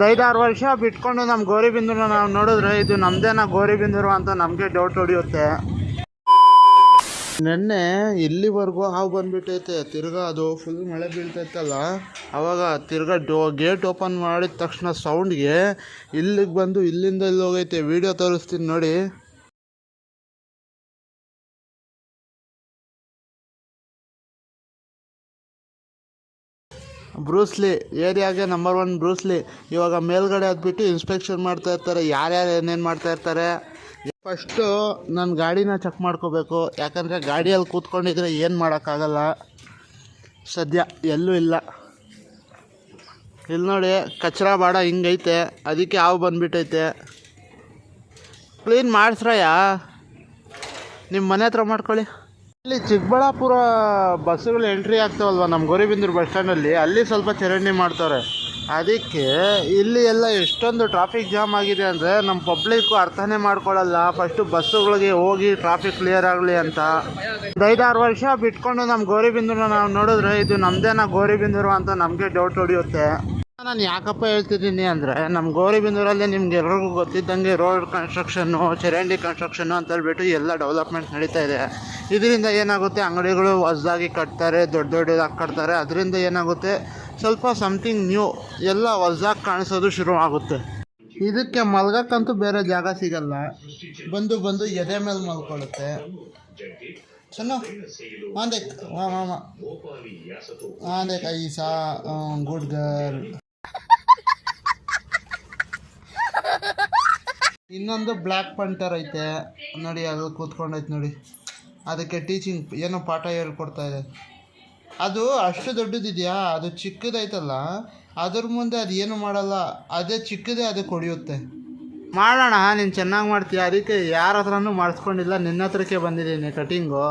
5-6 ವರ್ಷ ಬಿಟ್ಕೊಂಡು ನಮ್ಮ ಗೌರಿಬಿದನೂರು ನಾವು ನೋಡಿದ್ರೆ ಇದು ನಮ್ದೇನಾ ಗೌರಿಬಿದನೂರು ಅಂತ ನಮಗೆ ಡೌಟ್ ಹೊಡಿಯುತ್ತೆ. ನೆನ್ನೆ ಇಲ್ಲಿವರೆಗೂ ಹಾವು ಬಂದ್ಬಿಟ್ಟೈತೆ. ತಿರ್ಗಾ ಅದು ಫುಲ್ ಮಳೆ ಬೀಳ್ತೈತಲ್ಲ, ಅವಾಗ ತಿರ್ಗಾ ಗೇಟ್ ಓಪನ್ ಮಾಡಿದ ತಕ್ಷಣ ಸೌಂಡ್ಗೆ ಇಲ್ಲಿಗೆ ಬಂದು ಇಲ್ಲಿಂದ ಇಲ್ಲಿ ಹೋಗೈತೆ. ವಿಡಿಯೋ ತೋರಿಸ್ತೀನಿ ನೋಡಿ. ಬ್ರೂಸ್ಲಿ ಏರಿಯಾಗೆ ನಂಬರ್ 1 ಬ್ರೂಸ್ಲಿ. ಇವಾಗ ಮೇಲ್ಗಡೆ ಹತ್ಬಿಟ್ಟು ಇನ್ಸ್ಪೆಕ್ಷನ್ ಮಾಡ್ತಾ ಇರ್ತಾರೆ, ಯಾರ್ಯಾರು ಏನೇನು ಮಾಡ್ತಾ ಇರ್ತಾರೆ. ಫಸ್ಟು ನನ್ನ ಗಾಡಿನ ಚೆಕ್ ಮಾಡ್ಕೋಬೇಕು, ಯಾಕಂದರೆ ಗಾಡಿಯಲ್ಲಿ ಕೂತ್ಕೊಂಡಿದ್ರೆ ಏನು ಮಾಡೋಕ್ಕಾಗಲ್ಲ. ಸದ್ಯ ಎಲ್ಲೂ ಇಲ್ಲ. ಇಲ್ಲಿ ನೋಡಿ, ಕಚ್ರ ಬಾಡ ಹಿಂಗೈತೆ, ಅದಕ್ಕೆ ಹಾವು ಬಂದುಬಿಟ್ಟೈತೆ. ಕ್ಲೀನ್ ಮಾಡಿಸ್ರಯ್ಯ, ನಿಮ್ಮ ಮನೆ ಹತ್ರ ಮಾಡ್ಕೊಳ್ಳಿ. ಇಲ್ಲಿ ಚಿಕ್ಕಬಳ್ಳಾಪುರ ಬಸ್ಸುಗಳು ಎಂಟ್ರಿ ಆಗ್ತಾವಲ್ವ ನಮ್ಮ ಗೌರಿಬಿದನೂರು ಬಸ್ ಸ್ಟ್ಯಾಂಡಲ್ಲಿ, ಅಲ್ಲಿ ಸ್ವಲ್ಪ ಚರಂಡಿ ಮಾಡ್ತಾರೆ. ಅದಕ್ಕೆ ಇಲ್ಲಿ ಎಲ್ಲ ಎಷ್ಟೊಂದು ಟ್ರಾಫಿಕ್ ಜಾಮ್ ಆಗಿದೆ ಅಂದರೆ ನಮ್ಮ ಪಬ್ಲಿಕ್ಕು ಅರ್ಥನೇ ಮಾಡ್ಕೊಳ್ಳಲ್ಲ. ಫಸ್ಟು ಬಸ್ಸುಗಳಿಗೆ ಹೋಗಿ ಟ್ರಾಫಿಕ್ ಕ್ಲಿಯರ್ ಆಗಲಿ ಅಂತ 5-6 ವರ್ಷ ಬಿಟ್ಕೊಂಡು ನಮ್ಮ ಗೌರಿಬಿದನೂರು ನಾವು ನೋಡಿದ್ರೆ ಇದು ನಮ್ದೇನಾ ಗೌರಿಬಿದನೂರು ಅಂತ ನಮಗೆ ಡೌಟ್ ಹೊಡಿಯುತ್ತೆ. ನಾನು ಯಾಕಪ್ಪ ಹೇಳ್ತಿದ್ದೀನಿ ಅಂದರೆ, ನಮ್ಮ ಗೌರಿಬಿದನೂರಲ್ಲಿ ನಿಮ್ಗೆ ಎಲ್ಲರಿಗೂ ಗೊತ್ತಿದ್ದಂಗೆ ರೋಡ್ ಕನ್ಸ್ಟ್ರಕ್ಷನ್ನು, ಚರಂಡಿ ಕನ್ಸ್ಟ್ರಕ್ಷನ್ನು ಅಂತ ಹೇಳ್ಬಿಟ್ಟು ಎಲ್ಲ ಡೆವಲಪ್ಮೆಂಟ್ ನಡೀತಾ ಇದೆ. ಇದರಿಂದ ಏನಾಗುತ್ತೆ, ಅಂಗಡಿಗಳು ಹೊಸದಾಗಿ ಕಟ್ತಾರೆ, ದೊಡ್ಡದಾಗಿ ಕಟ್ತಾರೆ. ಅದರಿಂದ ಏನಾಗುತ್ತೆ, ಸ್ವಲ್ಪ ಸಮಥಿಂಗ್ ನ್ಯೂ ಎಲ್ಲ ಹೊಸದಾಗಿ ಕಾಣಿಸೋದು ಶುರು ಆಗುತ್ತೆ. ಇದಕ್ಕೆ ಮಲ್ಗಕ್ಕಂತೂ ಬೇರೆ ಜಾಗ ಸಿಗಲ್ಲ, ಬಂದು ಎದೆ ಮೇಲೆ ಮಲ್ಕೊಳ್ಳುತ್ತೆ. सुनो हाँ देख वाह वाह वाह हाँ देख ऐसा गुड गर्ल. ಇನ್ನೊಂದು ಬ್ಲ್ಯಾಕ್ ಪಂಟರ್ ಐತೆ ನೋಡಿ, ಅದು ಕೂತ್ಕೊಂಡೈತೆ ನೋಡಿ. ಅದಕ್ಕೆ ಟೀಚಿಂಗ್ ಏನೋ ಪಾಠ ಹೇಳ್ಕೊಡ್ತಾ ಇದೆ. ಅದು ಅಷ್ಟು ದೊಡ್ಡದಿದೆಯಾ, ಅದು ಚಿಕ್ಕದೈತಲ್ಲ, ಅದ್ರ ಮುಂದೆ ಅದು ಏನು ಮಾಡಲ್ಲ. ಅದೇ ಚಿಕ್ಕದೇ ಅದಕ್ಕೆ ಹೊಡೆಯುತ್ತೆ. ಮಾಡೋಣ, ನೀನು ಚೆನ್ನಾಗಿ ಮಾಡ್ತೀಯ. ಅದಕ್ಕೆ ಯಾರ ಹತ್ರನೂ ಮಾಡಿಸ್ಕೊಂಡಿಲ್ಲ, ನಿನ್ನ ಹತ್ರಕ್ಕೆ ಬಂದಿದ್ದೀನಿ ಕಟಿಂಗು.